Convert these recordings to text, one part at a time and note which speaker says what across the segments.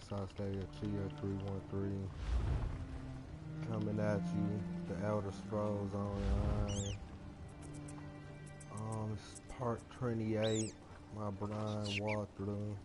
Speaker 1: Sauce Stadium, Chia 313. Coming at you, the Elder Scrolls Online. It's part 28, my blind walkthrough.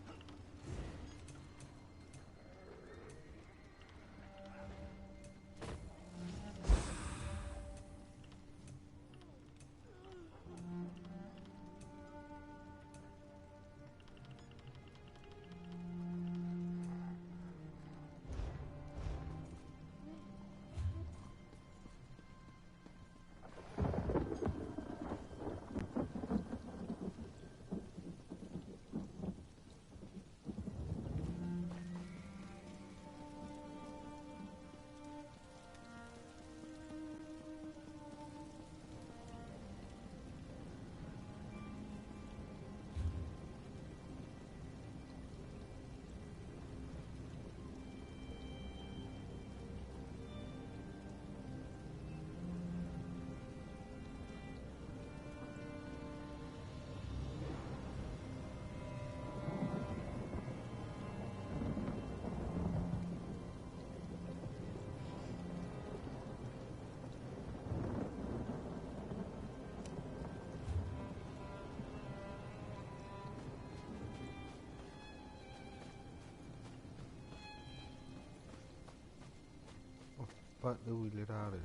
Speaker 1: What do we get out of there?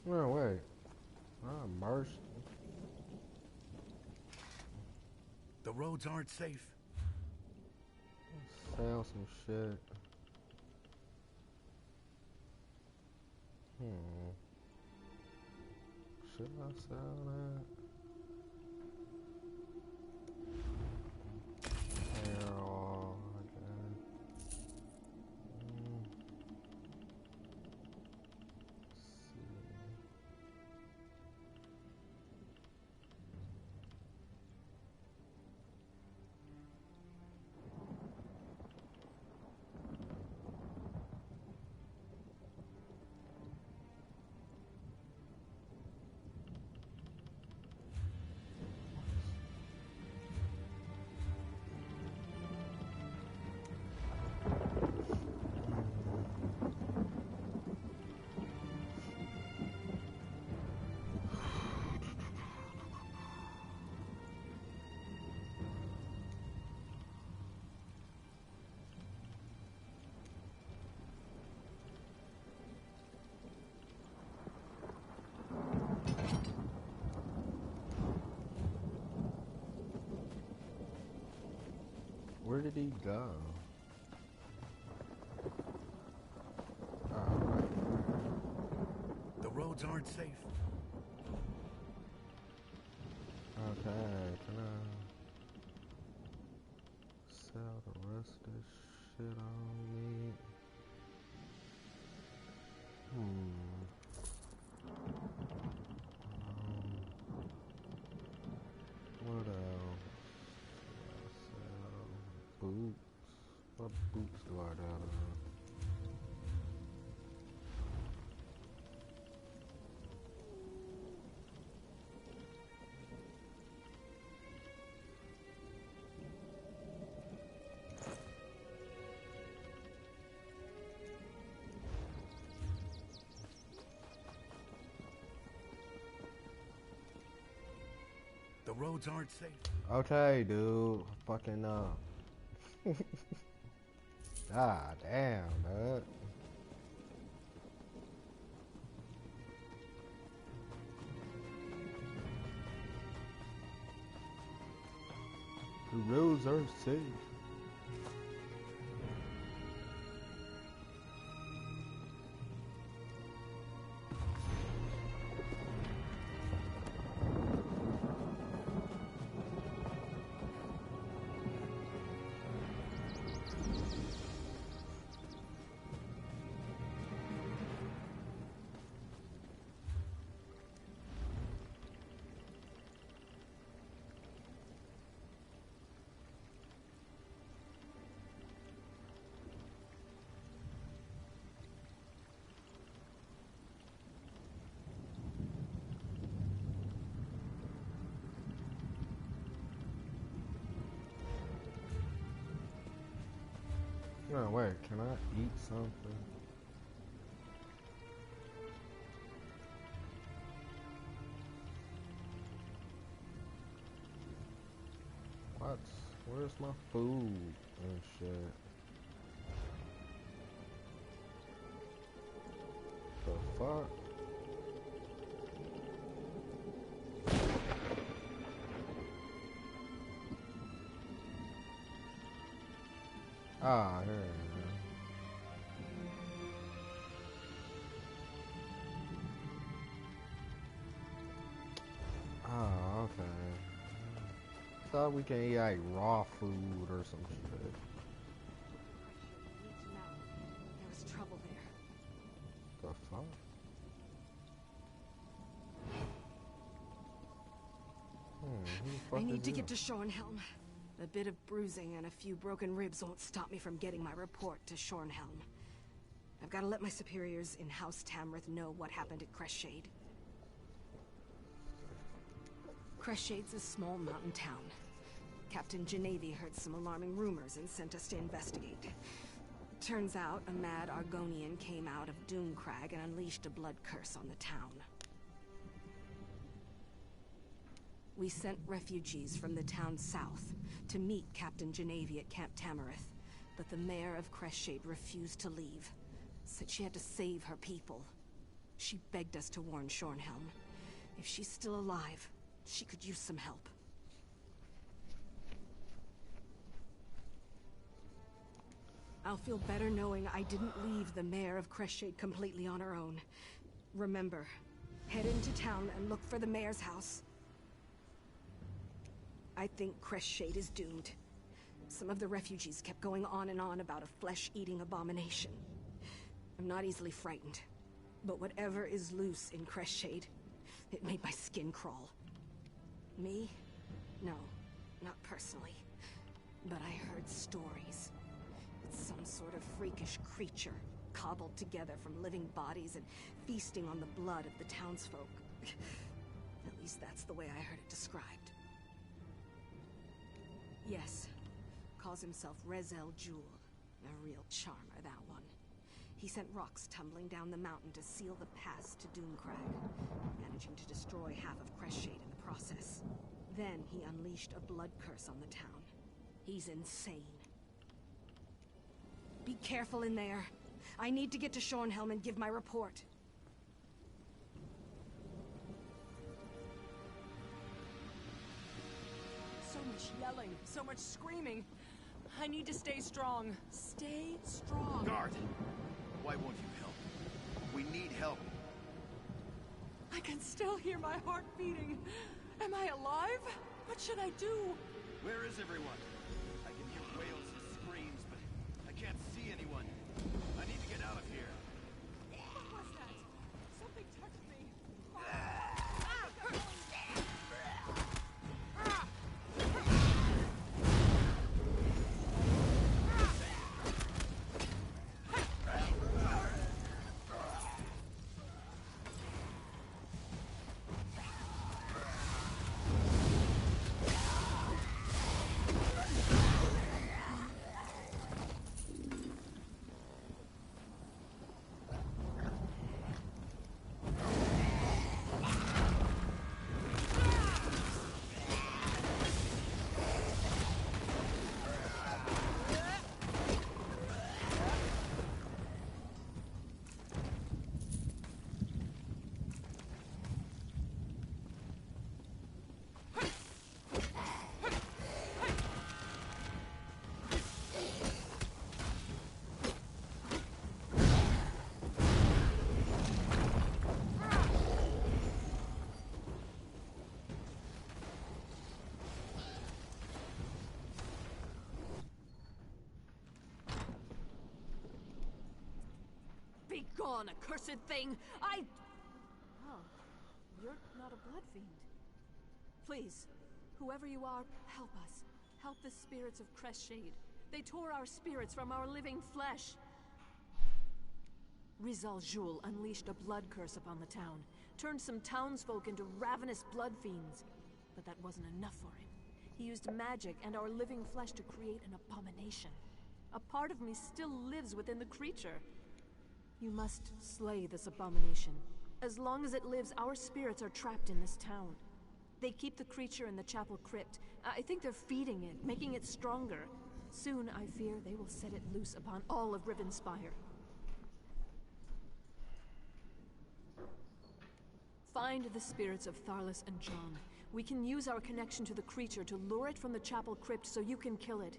Speaker 1: No, wait. I'm immersed.
Speaker 2: The roads aren't safe.
Speaker 1: Sell some shit. Should I sell that? Hair oil, I guess. Let's see. Where did he go? Oh, right.
Speaker 2: The roads aren't safe.
Speaker 1: Okay, can I sell the rest of this shit on me? What else? Sell boots. What boots do I got on?
Speaker 2: The roads aren't safe.
Speaker 1: Okay, dude. Fucking God damn, dude. The roads are safe. No, wait, can I eat something? What? Where's my food and shit? The fuck? Ah, here we go. Oh, okay. Thought we can eat like raw food or some shit.
Speaker 3: There was trouble there.
Speaker 1: The fuck? Who the fuck
Speaker 3: I need
Speaker 1: is
Speaker 3: to
Speaker 1: you?
Speaker 3: get to Shornhelm. A bit of bruising and a few broken ribs won't stop me from getting my report to Shornhelm. I've got to let my superiors in House Tamrith know what happened at Crestshade. Crestshades a small mountain town. Captain Genevieve heard some alarming rumors and sent us to investigate. Turns out a mad Argonian came out of Doomcrag and unleashed a blood curse on the town. We sent refugees from the town south to meet Captain Genevieve at Camp Tamrith, but the mayor of Crestshade refused to leave. Said she had to save her people. She begged us to warn Shornhelm. If she's still alive, she could use some help. I'll feel better knowing I didn't leave the mayor of Crestshade completely on her own. Remember, head into town and look for the mayor's house. I think Crestshade is doomed. Some of the refugees kept going on and on about a flesh-eating abomination. I'm not easily frightened, but whatever is loose in Crestshade, it made my skin crawl. Me? No, not personally. But I heard stories. It's some sort of freakish creature, cobbled together from living bodies and feasting on the blood of the townsfolk. At least that's the way I heard it described. Yes, calls himself Rezel Jewel. A real charmer, that one. He sent rocks tumbling down the mountain to seal the pass to Doomcrag, managing to destroy half of Crestshade in the process. Then he unleashed a blood curse on the town. He's insane. Be careful in there. I need to get to Shornhelm and give my report.
Speaker 4: So much yelling, so much screaming. I need to stay strong. Stay strong.
Speaker 2: Guard! Why won't you help? We need help.
Speaker 4: I can still hear my heart beating. Am I alive? What should I do?
Speaker 2: Where is everyone? I can hear wails and screams, but I can't see anyone. I need to get out of here.
Speaker 4: What was that? Something touched me. Be gone, accursed thing! Oh, you're not a blood fiend. Please, whoever you are, help us. Help the spirits of Crestshade. They tore our spirits from our living flesh. Rizal Jul unleashed a blood curse upon the town, turned some townsfolk into ravenous blood fiends. But that wasn't enough for him. He used magic and our living flesh to create an abomination. A part of me still lives within the creature. You must slay this abomination. As long as it lives, our spirits are trapped in this town. They keep the creature in the chapel crypt. I think they're feeding it, making it stronger. Soon, I fear, they will set it loose upon all of Rivenspire. Find the spirits of Tharlas and John. We can use our connection to the creature to lure it from the chapel crypt so you can kill it.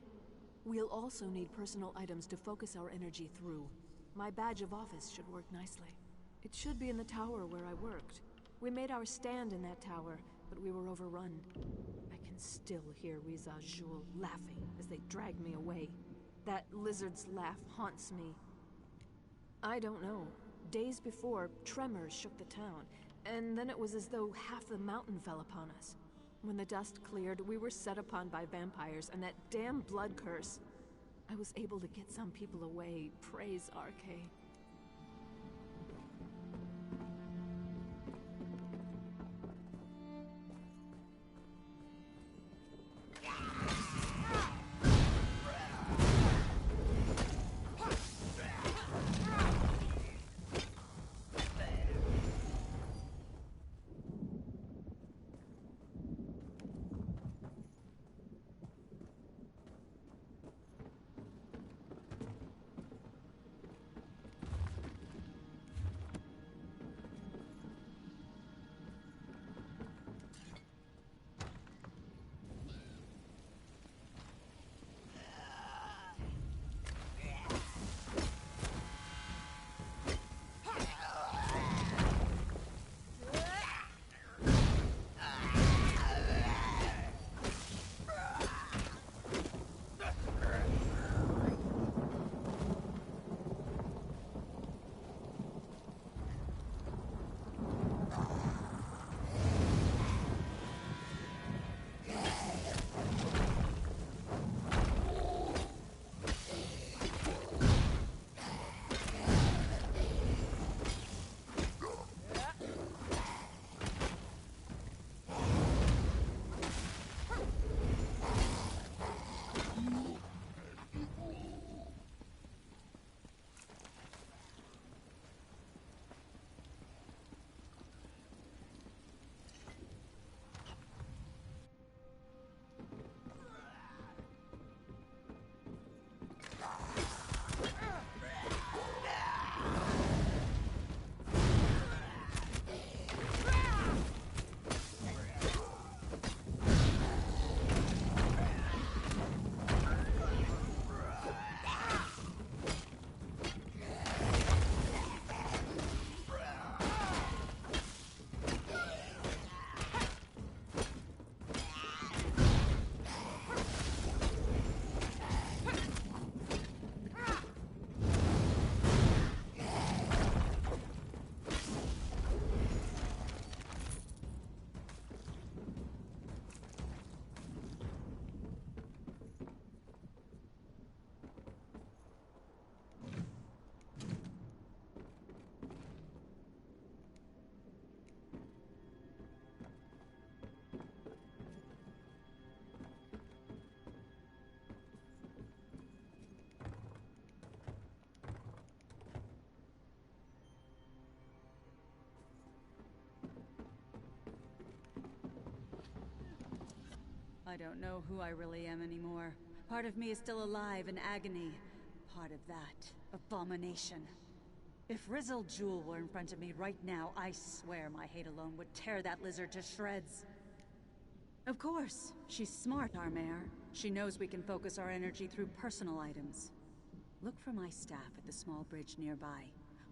Speaker 4: We'll also need personal items to focus our energy through. My badge of office should work nicely. It should be in the tower where I worked. We made our stand in that tower, but we were overrun. I can still hear Riza Jul laughing as they drag me away. That lizard's laugh haunts me. I don't know. Days before, tremors shook the town, and then it was as though half the mountain fell upon us. When the dust cleared, we were set upon by vampires and that damn blood curse. I was able to get some people away, praise Arcade.
Speaker 5: I don't know who I really am anymore. Part of me is still alive in agony. Part of that, abomination. If Rizzle Jewel were in front of me right now, I swear my hate alone would tear that lizard to shreds. Of course, she's smart, our mayor. She knows we can focus our energy through personal items. Look for my staff at the small bridge nearby.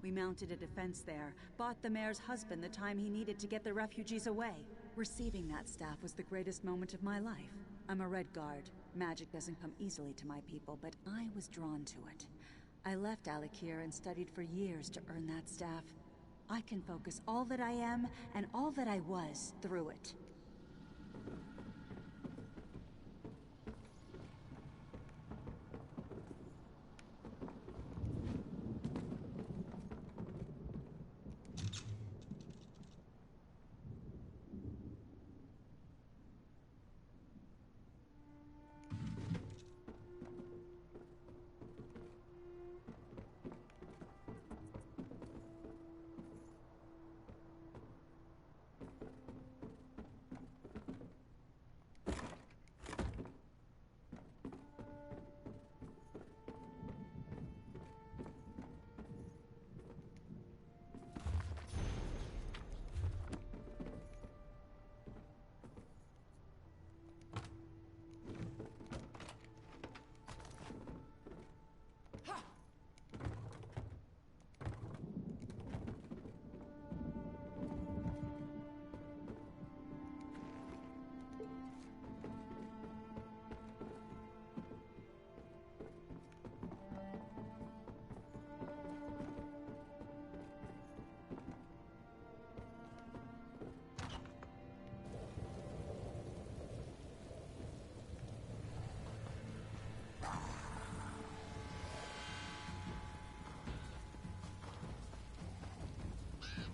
Speaker 5: We mounted a defense there, bought the mayor's husband the time he needed to get the refugees away. Receiving that staff was the greatest moment of my life. I'm a Red Guard. Magic doesn't come easily to my people, but I was drawn to it. I left Alikir and studied for years to earn that staff. I can focus all that I am and all that I was through it.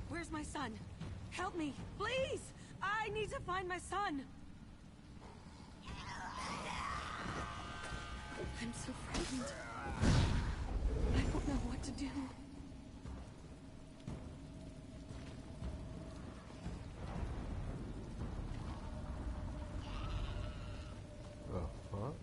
Speaker 3: Where's my son? Help me, please! I need to find my son! I'm so frightened. I don't know what to do.
Speaker 1: The fuck?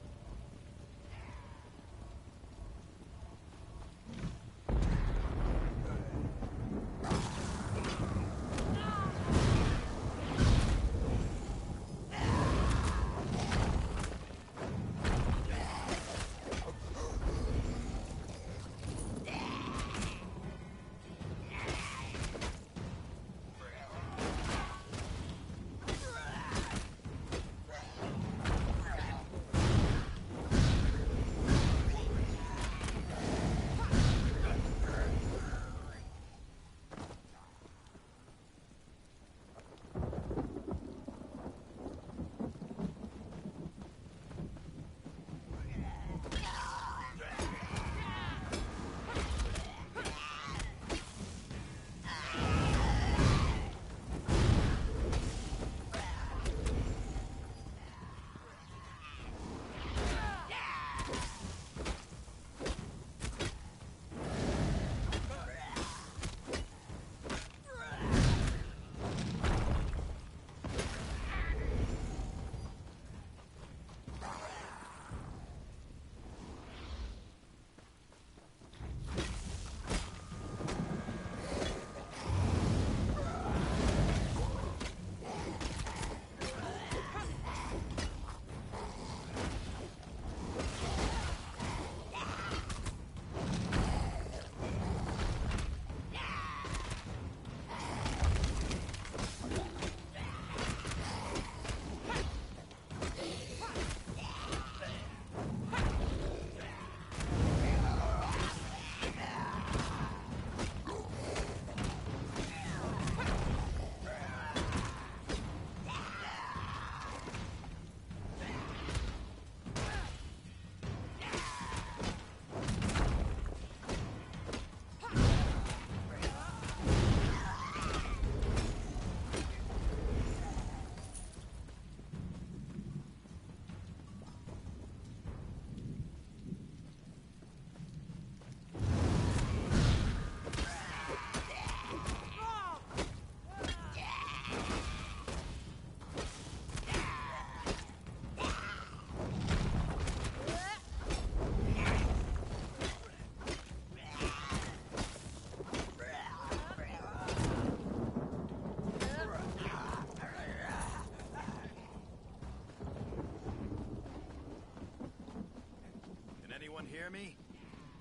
Speaker 2: hear me?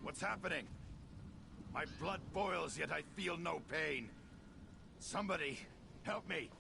Speaker 2: What's happening? My blood boils, yet I feel no pain. Somebody, help me!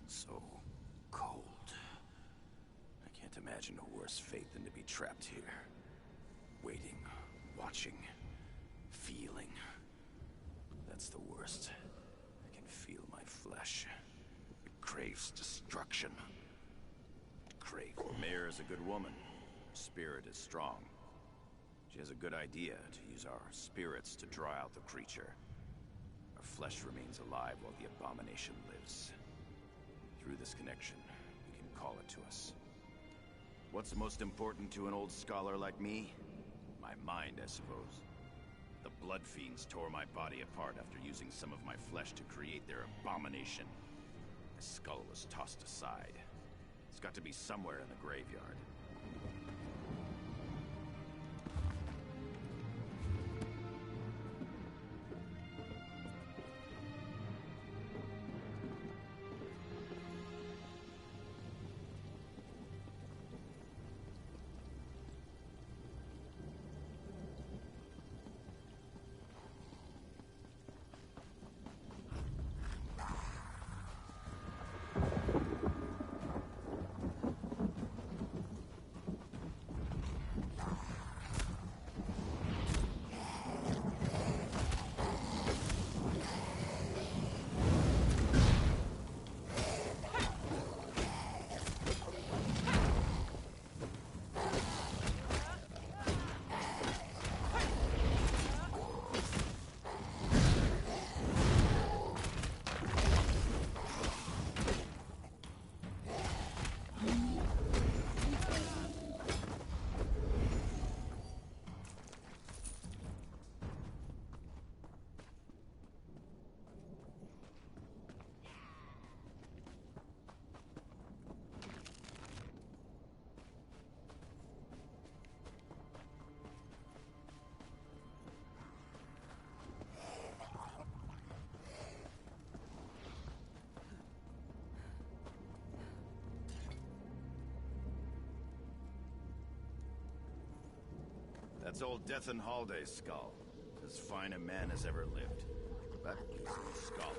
Speaker 2: So cold. I can't imagine a worse fate than to be trapped here. Waiting, watching, feeling. That's the worst. I can feel my flesh. It craves destruction. Mayor is a good woman. Her spirit is strong. She has a good idea to use our spirits to draw out the creature. Our flesh remains alive while the abomination lives. Through this connection, we can call it to us. What's most important to an old scholar like me? My mind, I suppose. The blood fiends tore my body apart after using some of my flesh to create their abomination. My skull was tossed aside. It's got to be somewhere in the graveyard. That's old Death and Halday's skull. As fine a man as ever lived. But he's a scholar.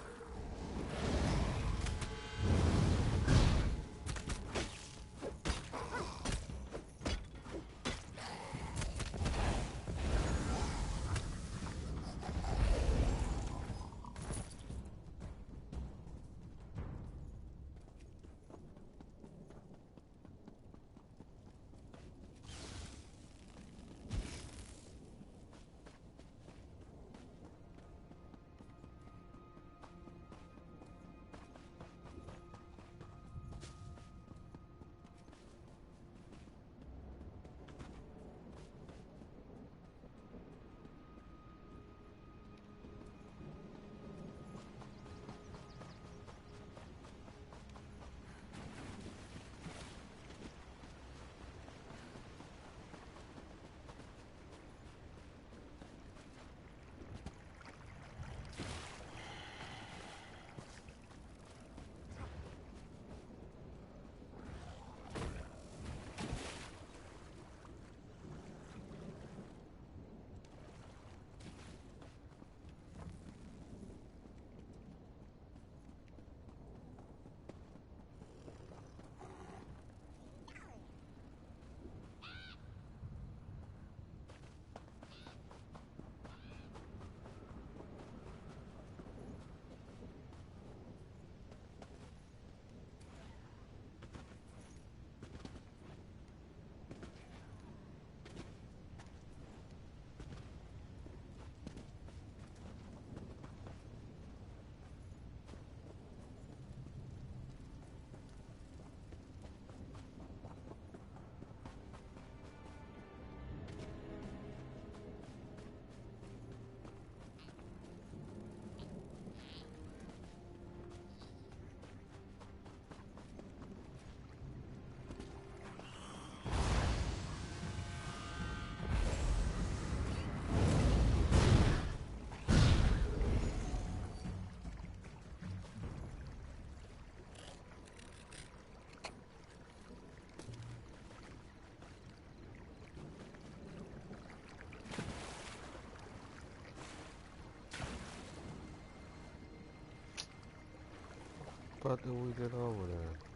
Speaker 1: Fuck did we get over there?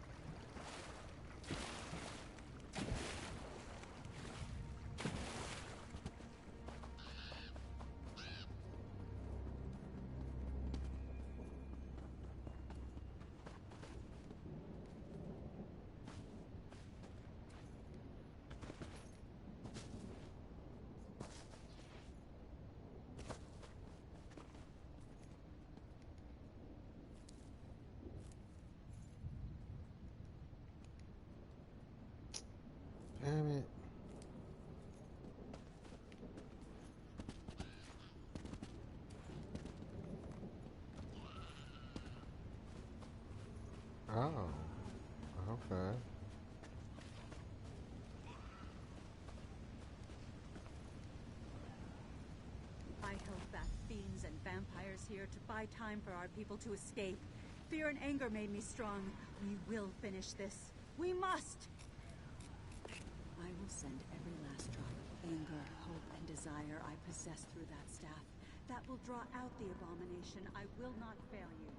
Speaker 1: Damn it. Oh, okay.
Speaker 5: I held back fiends and vampires here to buy time for our people to escape. Fear and anger made me strong. We will finish this. We must! I will send every last drop of anger, hope, and desire I possess through that staff. That will draw out the abomination. I will not fail you.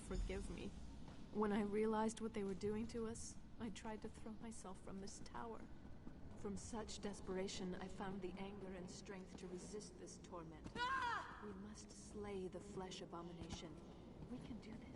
Speaker 4: Forgive me. When I realized what they were doing to us, I tried to throw myself from this tower. From such desperation, I found the anger and strength to resist this torment. We must slay slay the flesh abomination. We can do this.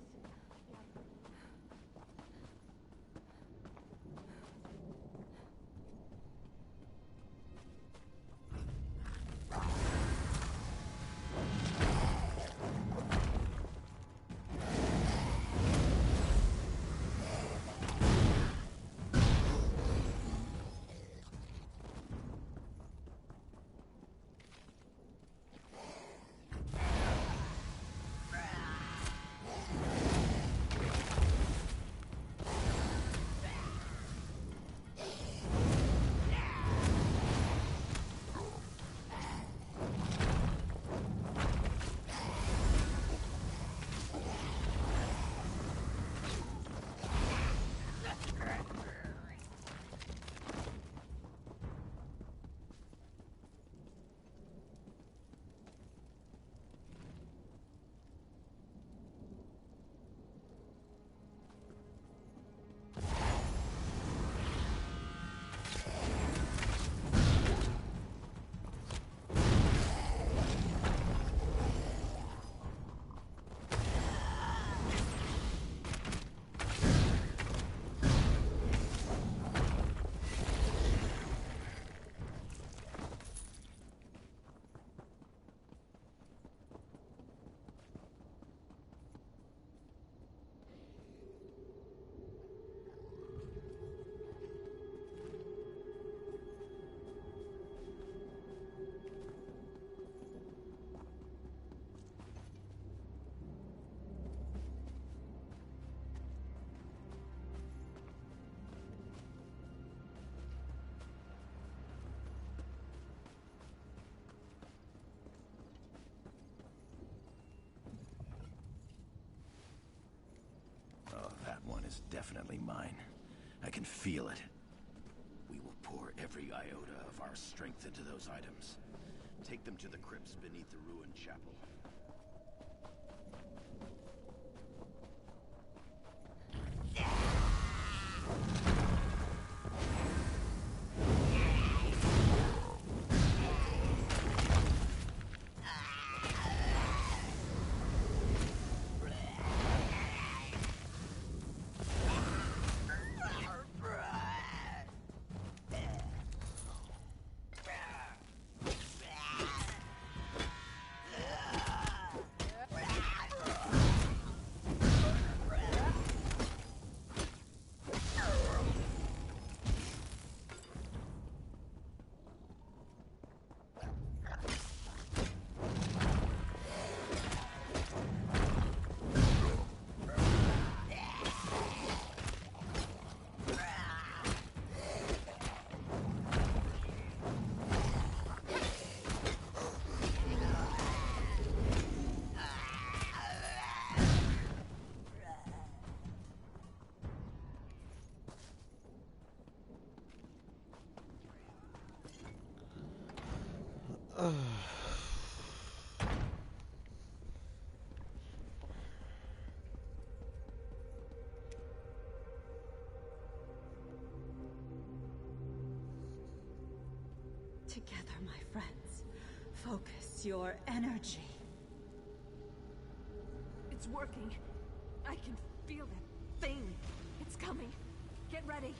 Speaker 2: Is definitely mine. I can feel it. We will pour every iota of our strength into those items. Take them to the crypts beneath the ruined chapel.
Speaker 5: Together, my friends. Focus your energy.
Speaker 4: It's working. I can feel that thing. It's coming. Get ready.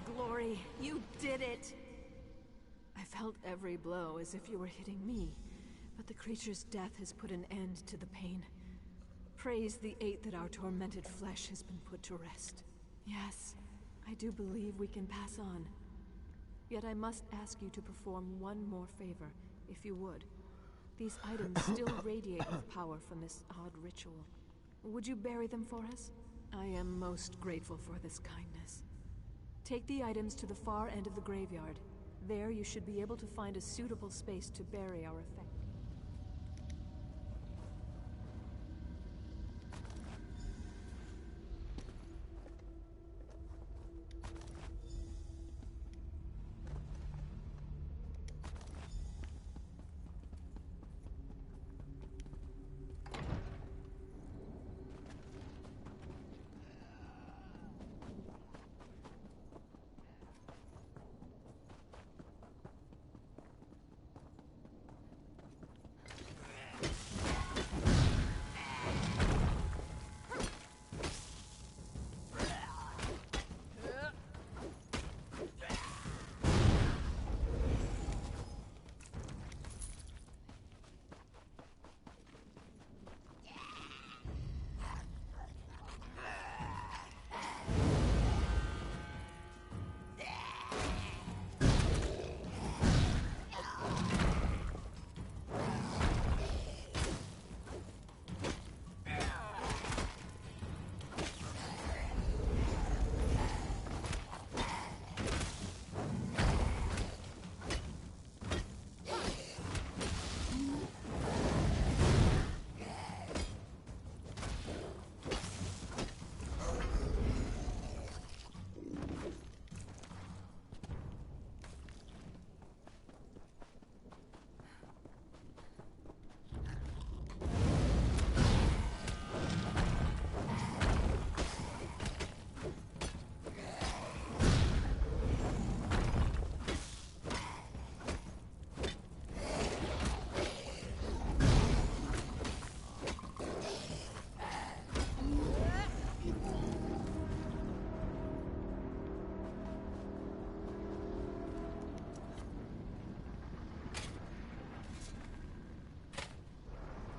Speaker 4: Glory, you did it! I felt every blow as if you were hitting me, but the creature's death has put an end to the pain. Praise the 8 that our tormented flesh has been put to rest. Yes, I do believe we can pass on. Yet I must ask you to perform one more favor, if you would. These items still radiate with power from this odd ritual. Would you bury them for us? I am most grateful for this kindness. Take the items to the far end of the graveyard. There you should be able to find a suitable space to bury our effect.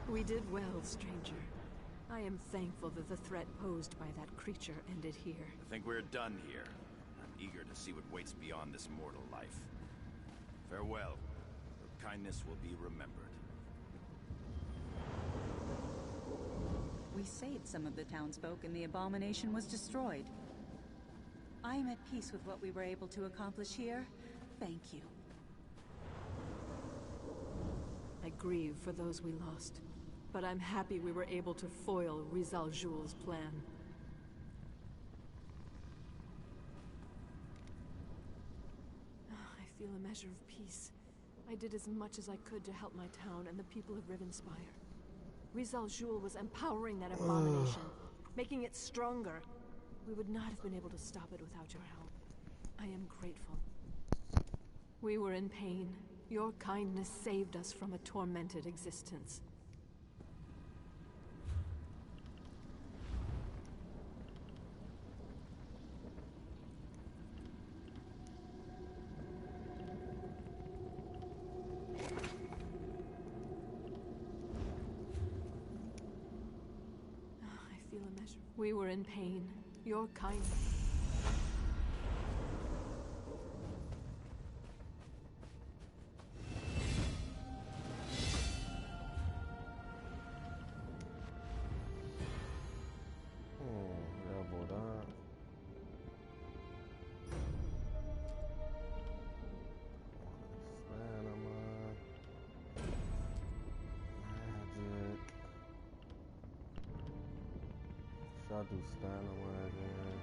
Speaker 4: We did well, stranger. I am thankful that the threat posed by that creature ended here.
Speaker 2: I think we're done here. I'm eager to see what waits beyond this mortal life. Farewell. Your kindness will be remembered.
Speaker 5: We saved some of the townsfolk and the abomination was destroyed. I am at peace with what we were able to accomplish here. Thank you.
Speaker 4: I grieve for those we lost, but I'm happy we were able to foil Rizal Jul's plan. I feel a measure of peace. I did as much as I could to help my town and the people of Rivenspire. Rizal Jul was empowering that abomination, making it stronger. We would not have been able to stop it without your help. I am grateful. We were in pain. Your kindness saved us from a tormented existence. I feel a measure. We were in pain. Your kindness.
Speaker 1: I'll do Dynamite again.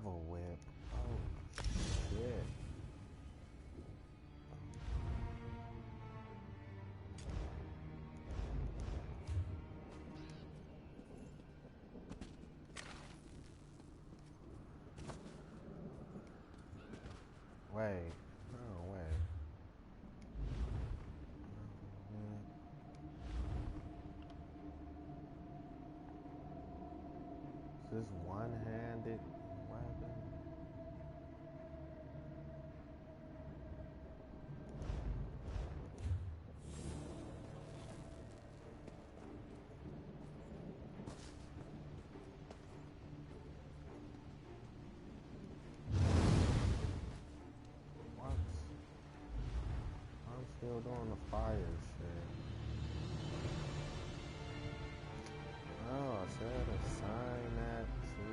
Speaker 1: Lava whip. Oh shit. Wait. No way. Is this one-handed weapon? What? I'm still doing the fire shit. Oh, I should assign that to...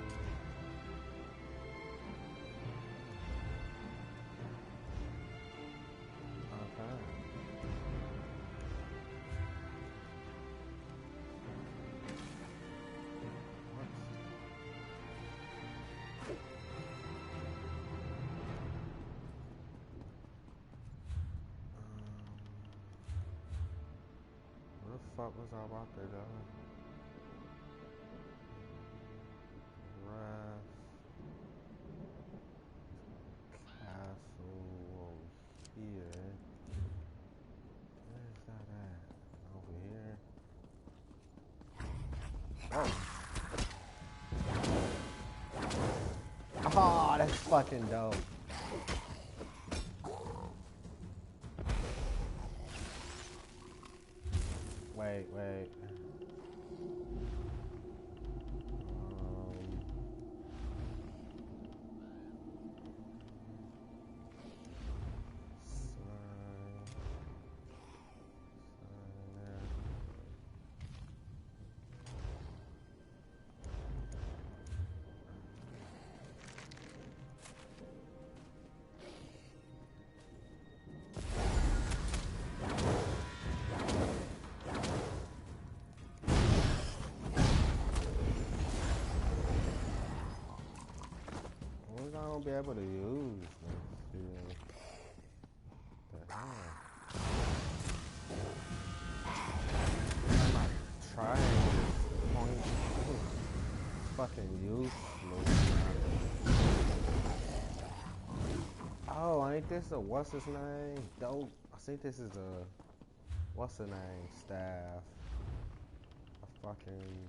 Speaker 1: Okay. What? Where the fuck was I about to go? Rest. Castle over here. Where's that at? Over here? Oh! Oh, that's fucking dope. Wait. We're gonna be able to use this shit. The hell? I'm not trying this point. Fucking useless. Oh, ain't this a what's his name? Dope. I think this is a what's the name? Staff. A fucking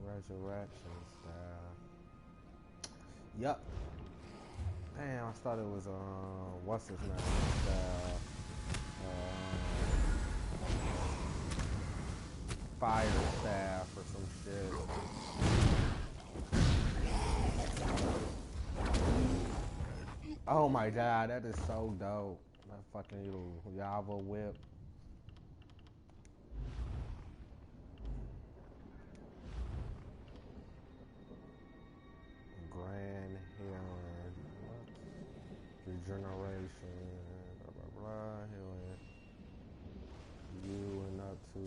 Speaker 1: resurrection staff. Yup. Damn, I thought it was what's his name? Staff. Fire staff or some shit. Oh my god, that is so dope. That fucking little Java whip. Grand healing. What? Regeneration. Blah blah blah. Healing. You and up to.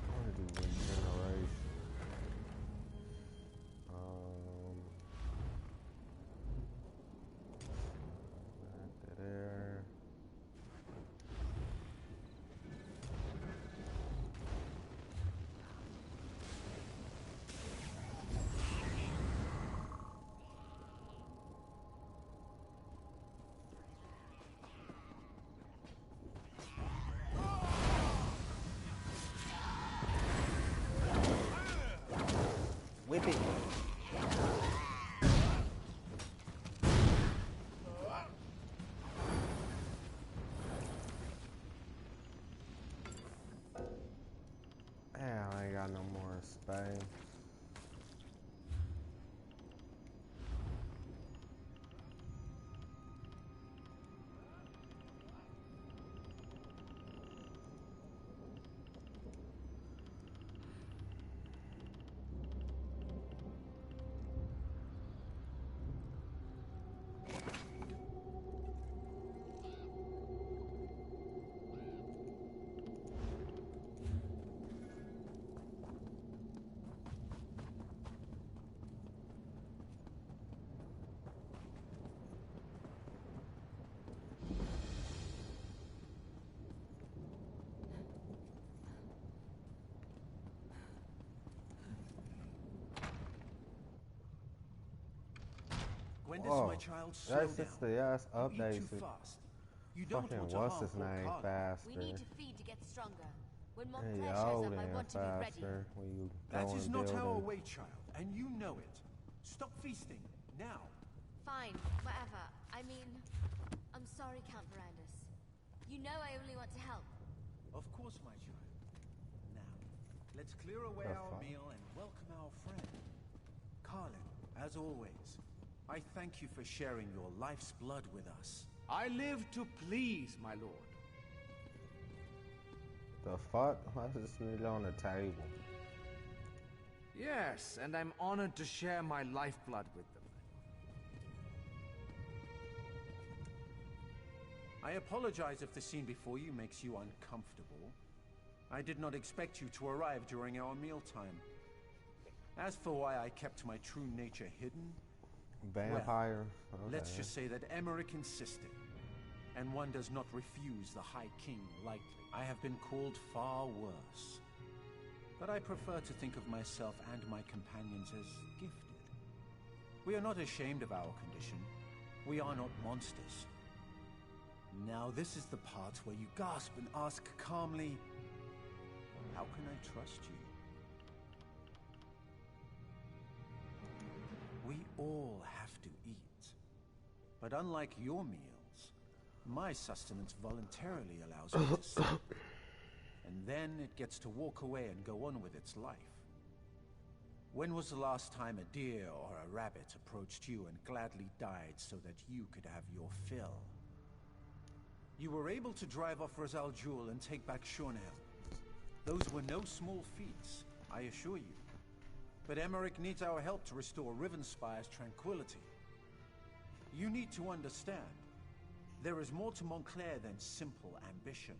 Speaker 1: I want to do regeneration. There. Whip it. Damn, I ain't got no more space.
Speaker 6: Gwendis,
Speaker 1: Oh,
Speaker 6: my child, slow
Speaker 1: that's
Speaker 6: down.
Speaker 1: just the ass
Speaker 6: You eat
Speaker 1: updates.
Speaker 6: too fast. You don't
Speaker 1: Fucking
Speaker 6: want to
Speaker 1: what's
Speaker 6: harm
Speaker 1: his
Speaker 6: poor
Speaker 1: name
Speaker 6: Carla.
Speaker 1: faster.
Speaker 7: We need to feed to get stronger. When
Speaker 1: Hey,
Speaker 7: Montclair
Speaker 1: yo,
Speaker 7: shows up, I
Speaker 1: then
Speaker 7: want to be ready.
Speaker 1: faster when you
Speaker 6: That
Speaker 1: go
Speaker 6: is
Speaker 1: in
Speaker 6: not our
Speaker 1: building.
Speaker 6: way, child, and you know it. Stop feasting, now.
Speaker 7: Fine, whatever. I mean, I'm sorry, Count Verandis. You know I only want to help.
Speaker 6: Of course, my child. Now, let's clear away
Speaker 1: The
Speaker 6: our
Speaker 1: fuck?
Speaker 6: meal and welcome our friend. Carlin, as always, I thank you for sharing your life's blood with us.
Speaker 8: I live to please, my lord.
Speaker 1: The fuck? Why is this nigga on the table?
Speaker 8: Yes, and I'm honored to share my lifeblood with them.
Speaker 6: I apologize if the scene before you makes you uncomfortable. I did not expect you to arrive during our mealtime. As for why I kept my true nature hidden,
Speaker 1: Vampire.
Speaker 6: well,
Speaker 1: Okay.
Speaker 6: let's just say that Emmerich insisted, and one does not refuse the High King lightly. I have been called far worse, but I prefer to think of myself and my companions as gifted. We are not ashamed of our condition. We are not monsters. Now this is the part where you gasp and ask calmly, how can I trust you? We all have to eat. But unlike your meals, my sustenance voluntarily allows me to sleep. And then it gets to walk away and go on with its life. When was the last time a deer or a rabbit approached you and gladly died so that you could have your fill? You were able to drive off Rizal Jewel and take back Shornhill. Those were no small feats, I assure you. But Emmerich needs our help to restore Rivenspire's tranquility. You need to understand, there is more to Montclair than simple ambition.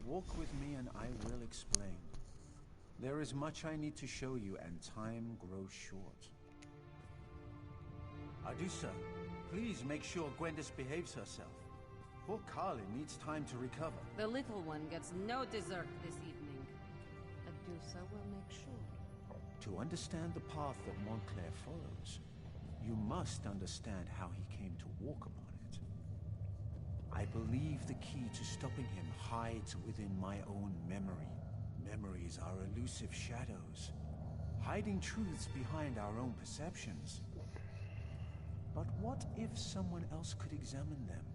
Speaker 6: Walk with me and I will explain. There is much I need to show you and time grows short. Adusa, please make sure Gwendis behaves herself. Poor Carlin needs time to recover.
Speaker 9: The little one gets no dessert this evening. Adusa will make sure.
Speaker 6: To understand the path that Montclair follows, you must understand how he came to walk upon it. I believe the key to stopping him hides within my own memory. Memories are elusive shadows, hiding truths behind our own perceptions. But what if someone else could examine them?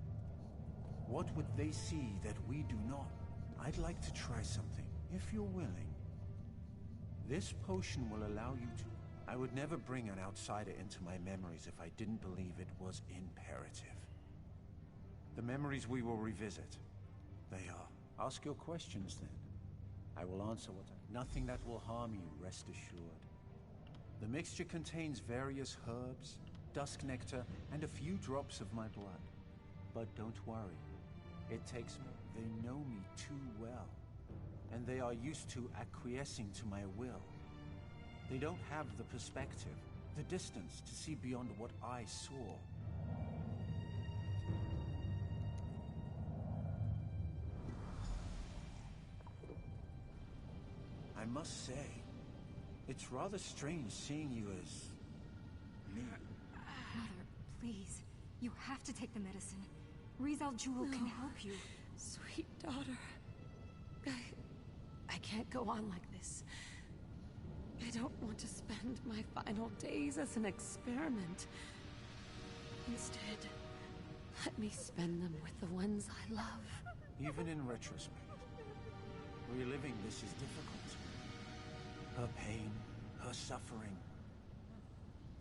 Speaker 6: What would they see that we do not? I'd like to try something, if you're willing. This potion will allow you to... I would never bring an outsider into my memories if I didn't believe it was imperative. The memories we will revisit, they are. Ask your questions then. I will answer nothing that will harm you, rest assured. The mixture contains various herbs, dusk nectar, and a few drops of my blood. But don't worry, it takes me. They know me too well, and they are used to acquiescing to my will. They don't have the perspective, the distance to see beyond what I saw. I must say, it's rather strange seeing you as... me.
Speaker 10: Mother, please. You have to take the medicine. Rizal Jewel can help you.
Speaker 9: Sweet daughter. I can't go on like this. I don't want to spend my final days as an experiment. Instead, let me spend them with the ones I love.
Speaker 6: Even in retrospect, reliving this is difficult. Her pain, her suffering.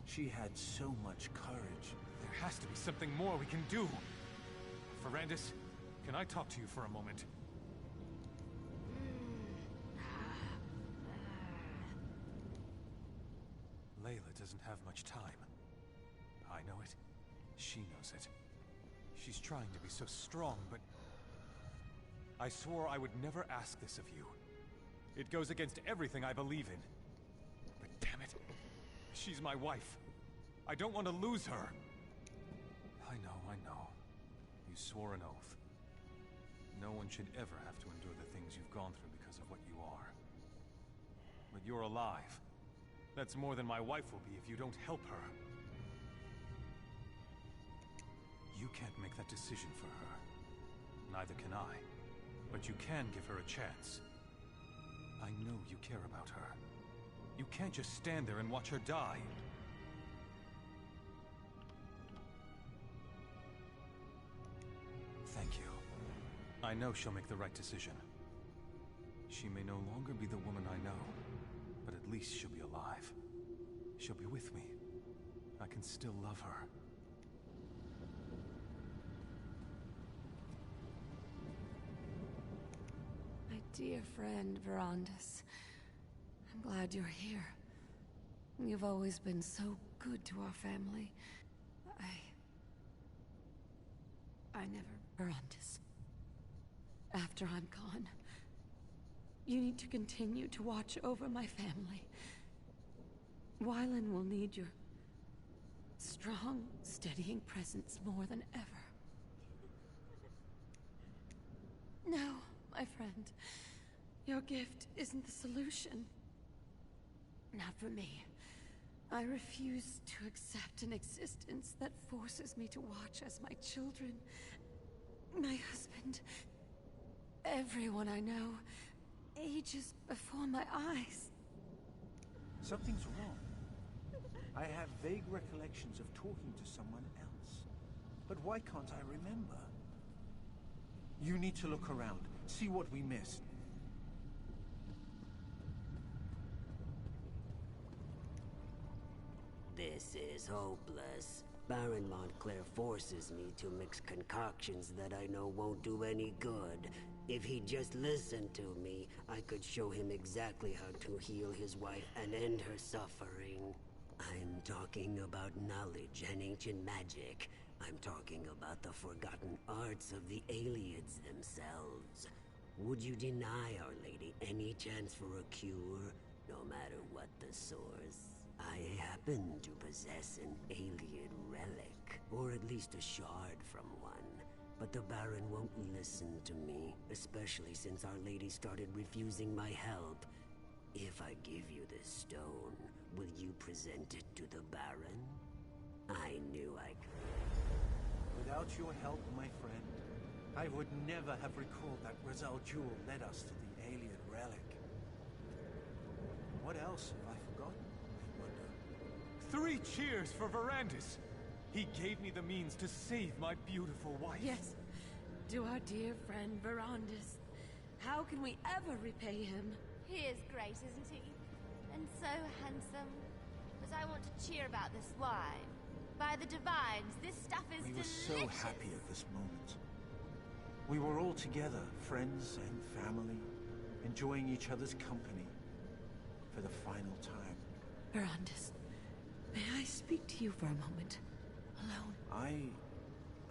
Speaker 6: She had so much courage.
Speaker 11: There has to be something more we can do. Ferrandis, can I talk to you for a moment? Layla doesn't have much time. I know it. She knows it. She's trying to be so strong, but... I swore I would never ask this of you. It goes against everything I believe in. But damn it, she's my wife. I don't want to lose her. I know. You swore an oath. No one should ever have to endure the things you've gone through because of what you are. But you're alive. That's more than my wife will be if you don't help her. You can't make that decision for her. Neither can I. But you can give her a chance. I know you care about her. You can't just stand there and watch her die. Thank you. I know she'll make the right decision. She may no longer be the woman I know, but at least she'll be alive. She'll be with me. I can still love her.
Speaker 9: My dear friend, Verandis. I'm glad you're here. You've always been so good to our family. I never... Verandis. After I'm gone, you need to continue to watch over my family. Wylan will need your strong, steadying presence more than ever. No, my friend. Your gift isn't the solution. Not for me. I refuse to accept an existence that forces me to watch as my children, my husband, everyone I know, ages before my eyes.
Speaker 6: Something's wrong. I have vague recollections of talking to someone else. But why can't I remember? You need to look around, see what we missed.
Speaker 12: This is hopeless. Baron Montclair forces me to mix concoctions that I know won't do any good. If he'd just listened to me, I could show him exactly how to heal his wife and end her suffering. I'm talking about knowledge and ancient magic. I'm talking about the forgotten arts of the aliens themselves. Would you deny Our Lady any chance for a cure, no matter what the source? I happen to possess an alien relic, or at least a shard from one. But the Baron won't listen to me, especially since Our Lady started refusing my help. If I give you this stone, will you present it to the Baron? I knew I could.
Speaker 6: Without your help, my friend, I would never have recalled that Rizal Jewel led us to the alien relic. What else have I forgotten, I wonder?
Speaker 11: 3 cheers for Verandis! He gave me the means to save my beautiful wife.
Speaker 9: Yes, to our dear friend Verandis. How can we ever repay him?
Speaker 7: He is great, isn't he? And so handsome. But I want to cheer about this wine. By the divines, this stuff is delicious.
Speaker 6: We were so happy at this moment. We were all together, friends and family, enjoying each other's company for the final time.
Speaker 9: Verandis, may I speak to you for a moment? Alone?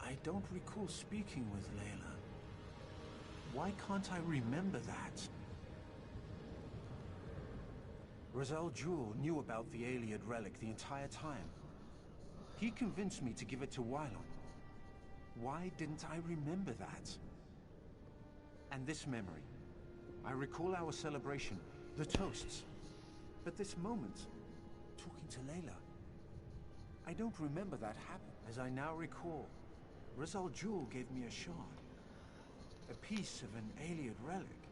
Speaker 6: I don't recall speaking with Layla. Why can't I remember that? Rizal Jewel knew about the alien relic the entire time. He convinced me to give it to Wylan. Why didn't I remember that? And this memory. I recall our celebration, the toasts. But this moment, talking to Layla, I don't remember that happened. As I now recall, Rizal Jewel gave me a shard. A piece of an alien relic.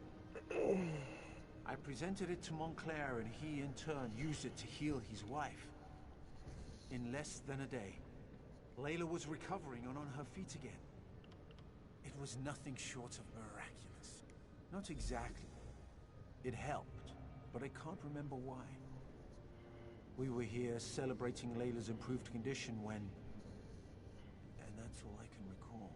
Speaker 6: I presented it to Montclair and he in turn used it to heal his wife. In less than a day, Layla was recovering and on her feet again. It was nothing short of miraculous. Not exactly. It helped, but I can't remember why. We were here celebrating Layla's improved condition when... And that's all I can recall.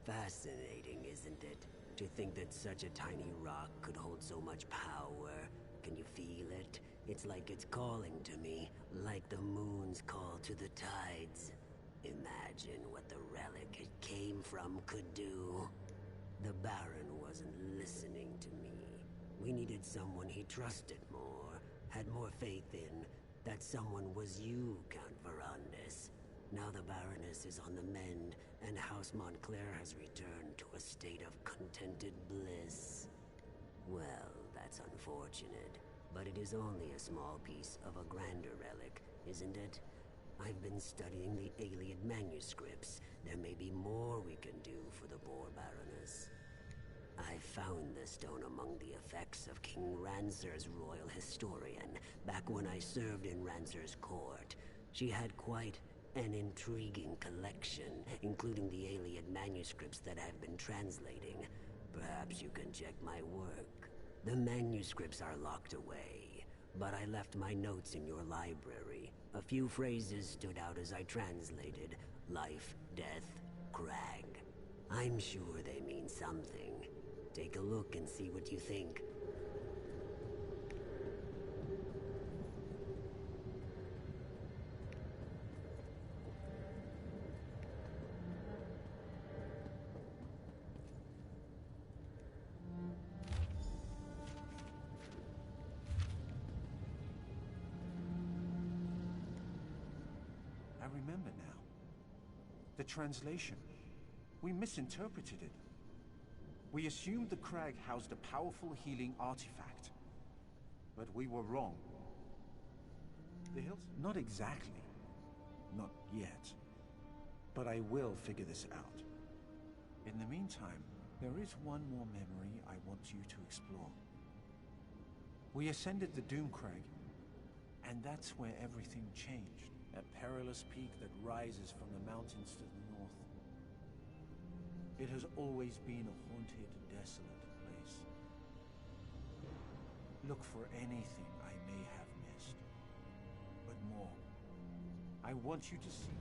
Speaker 12: Fascinating, isn't it? To think that such a tiny rock could hold so much power. Can you feel it? It's like it's calling to me, like the moon's call to the tides. Imagine what the relic it came from could do. The Baron wasn't listening to me. We needed someone he trusted more, had more faith in. That someone was you, Count Verandis. Now the Baroness is on the mend, and House Montclair has returned to a state of contented bliss. Well, that's unfortunate, but it is only a small piece of a grander relic, isn't it? I've been studying the Alien manuscripts. There may be more we can do for the poor Baroness. I found the stone among the effects of King Rancer's royal historian, back when I served in Rancer's court. She had quite an intriguing collection, including the Alien manuscripts that I've been translating. Perhaps you can check my work. The manuscripts are locked away, but I left my notes in your library. A few phrases stood out as I translated. Life, death, crag. I'm sure they mean something. Take a look and see what you think.
Speaker 6: I remember now. The translation. We misinterpreted it. We assumed the crag housed a powerful healing artifact. But we were wrong. The hills? Not exactly. Not yet. But I will figure this out. In the meantime, there is one more memory I want you to explore. We ascended the Doom Crag, and that's where everything changed. That perilous peak that rises from the mountains to the north. It has always been a haunted, desolate place. Look for anything I may have missed. But more, I want you to see.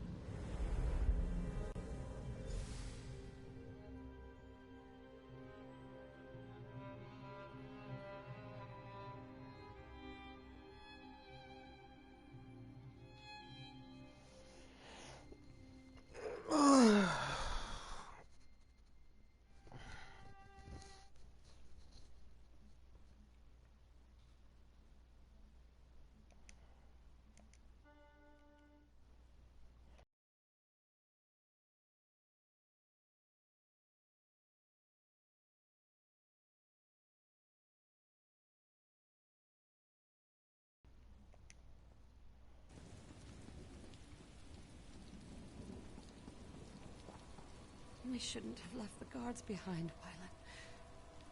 Speaker 9: We shouldn't have left the guards behind, Violet.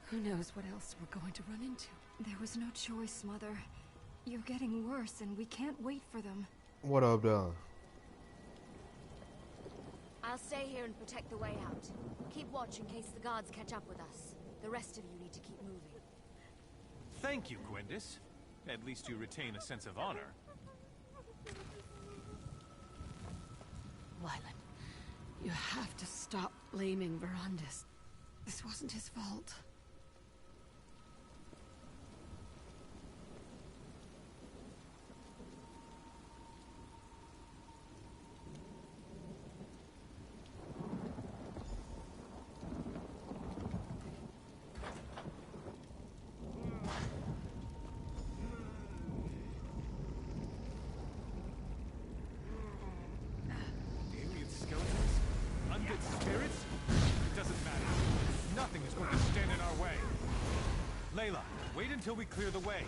Speaker 9: Who knows what else we're going to run into?
Speaker 10: There was no choice, Mother. You're getting worse, and we can't wait for them.
Speaker 1: What up, dog?
Speaker 7: I'll stay here and protect the way out. Keep watch in case the guards catch up with us. The rest of you need to keep moving.
Speaker 11: Thank you, Gwendis. At least you retain a sense of honor.
Speaker 9: Violet, you have to stop blaming Verandis. This wasn't his fault.
Speaker 11: Layla, wait until we clear the way.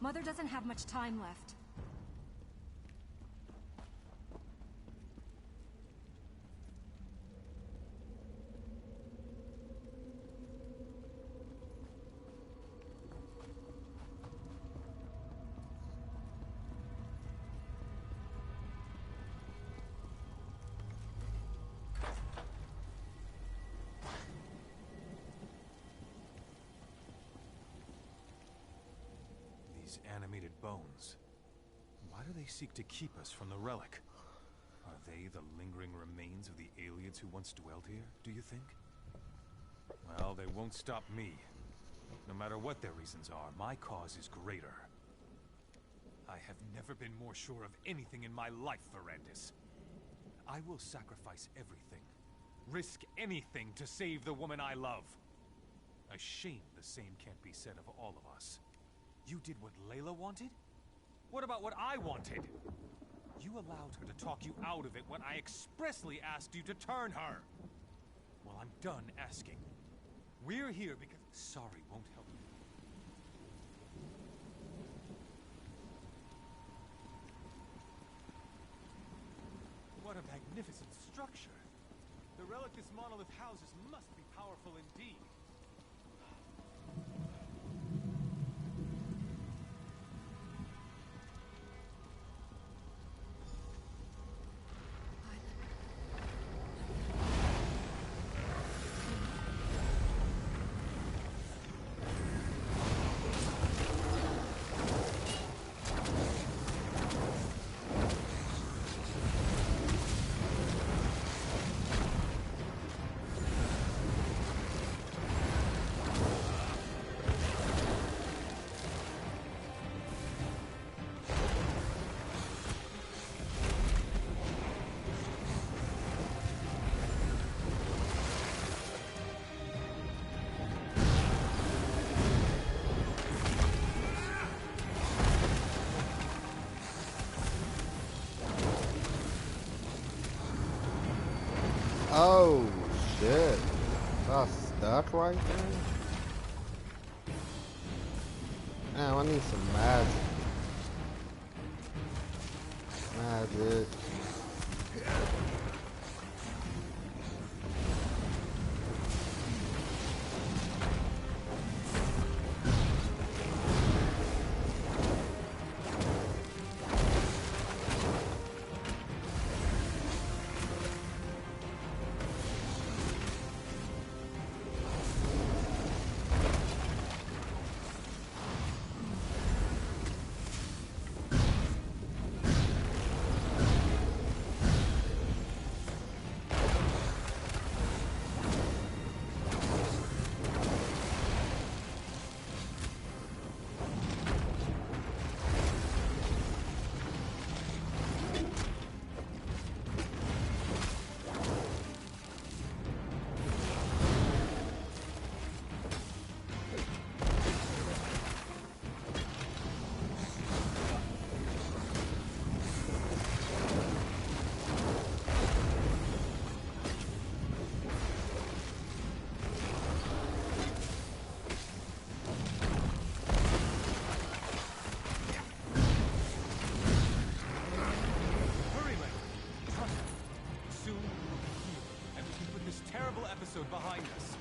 Speaker 10: Mother doesn't have much time left.
Speaker 11: Animated bones. Why do they seek to keep us from the relic? Are they the lingering remains of the aliens who once dwelled here, do you think? Well, they won't stop me. No matter what their reasons are, my cause is greater. I have never been more sure of anything in my life, Verandis. I will sacrifice everything, risk anything to save the woman I love. A shame the same can't be said of all of us. You did what Layla wanted? What about what I wanted? You allowed her to talk you out of it when I expressly asked you to turn her. Well, I'm done asking. We're here because... Sorry won't help you. What a magnificent structure. The relic this monolith houses must be powerful indeed.
Speaker 1: Oh shit. That's stuck right there? Damn, I need some magic. Magic.
Speaker 11: Behind us.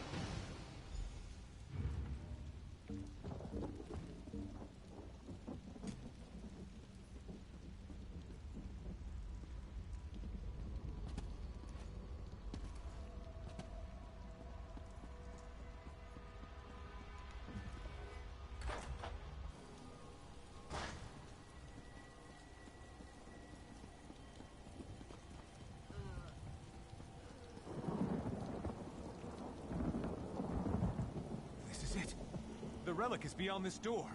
Speaker 11: The relic is beyond this door.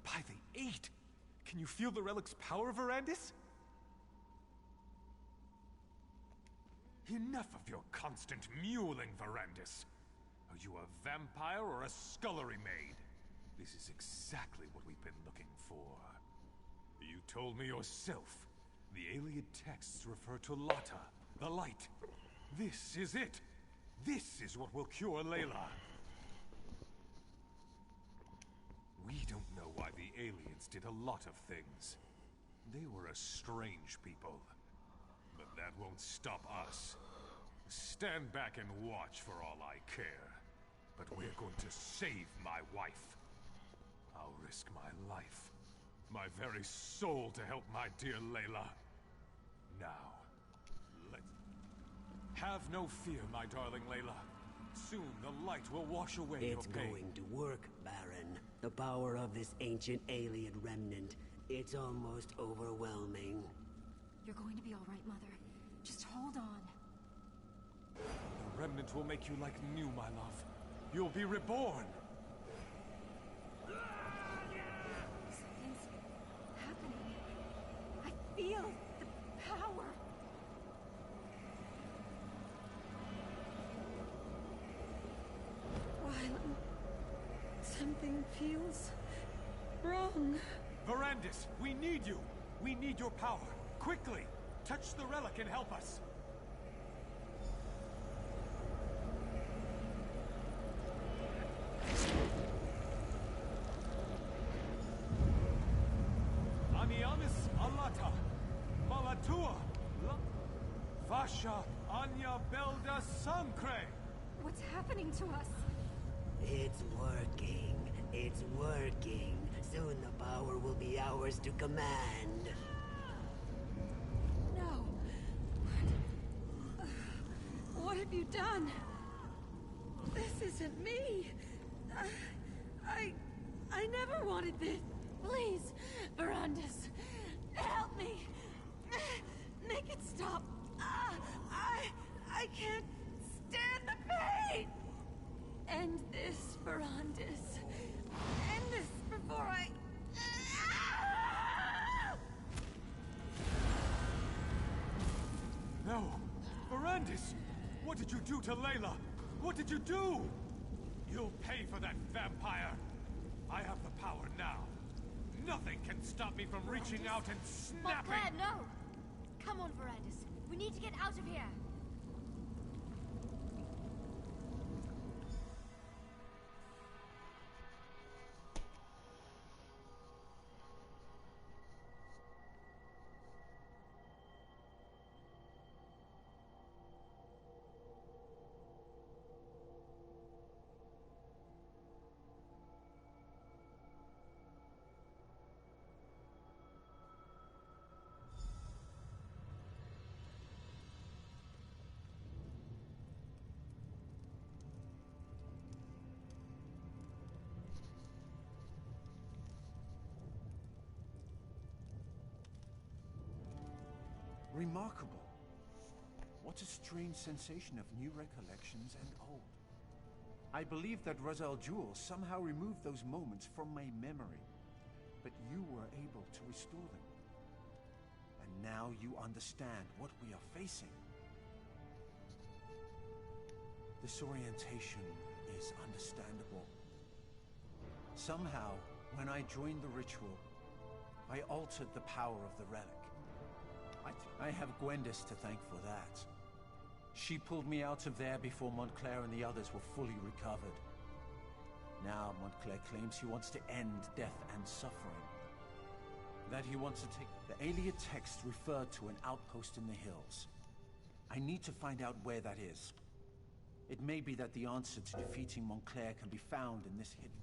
Speaker 11: By the 8! Can you feel the relic's power, Verandis? Enough of your constant mewling, Verandis. Are you a vampire or a scullery maid? This is exactly what we've been looking for. You told me yourself. The Iliad texts refer to Lata, the light. This is it. This is what will cure Layla. We don't know why the aliens did a lot of things. They were a strange people. But that won't stop us. Stand back and watch for all I care. But we're going to save my wife. I'll risk my life, my very soul to help my dear Layla. Now, let's... Have no fear, my darling Layla. Soon the light will wash away your pain.
Speaker 12: It's going to work, Baron. The power of this ancient alien remnant. It's almost overwhelming.
Speaker 10: You're going to be all right, Mother. Just hold on.
Speaker 11: The remnant will make you like new, my love. You'll be reborn.
Speaker 10: Something's happening. I feel the power.
Speaker 9: Wylan, something feels wrong.
Speaker 11: Verandis, we need you. We need your power. Quickly, touch the relic and help us. Aniamis alata, malatua, vasha anya belda sancre.
Speaker 10: What's happening to us?
Speaker 12: It's working. It's working. Soon the power will be ours to command.
Speaker 9: No. What have you done? This isn't me. I never wanted this. Please, Verandis, help me. Make it stop. I can't stand the pain. End this, Verandis. End this before I...
Speaker 11: No! Verandis! What did you do to Layla? What did you do? You'll pay for that, vampire! I have the power now. Nothing can stop me from reaching out and snapping!
Speaker 7: Montclair, no! Come on, Verandis. We need to get out of here.
Speaker 6: Remarkable. What a strange sensation of new recollections and old. I believe that Ra's al Ghul somehow removed those moments from my memory, but you were able to restore them. And now you understand what we are facing. Disorientation is understandable. Somehow, when I joined the ritual, I altered the power of the relic. I have Gwendis to thank for that. She pulled me out of there before Montclair and the others were fully recovered. Now Montclair claims he wants to end death and suffering. That he wants to take... The Iliad text referred to an outpost in the hills. I need to find out where that is. It may be that the answer to defeating Montclair can be found in this hidden...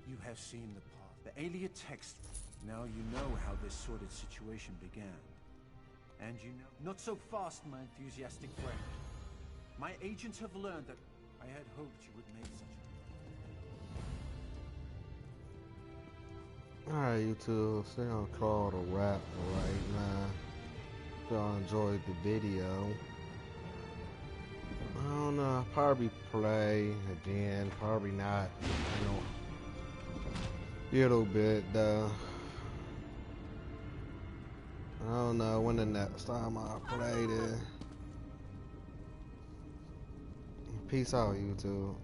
Speaker 6: You have seen the path. The Iliad text Now you know how this sordid situation began. And you know... Not so fast, my enthusiastic friend. My agents have learned that I had hoped you would make such a...
Speaker 1: Alright, YouTube, so they're gonna call it a wrap right now. If y'all enjoyed the video. I don't know, I'll probably play again, probably not, you know, little bit though. I don't know when the next time I play this. Peace out, YouTube.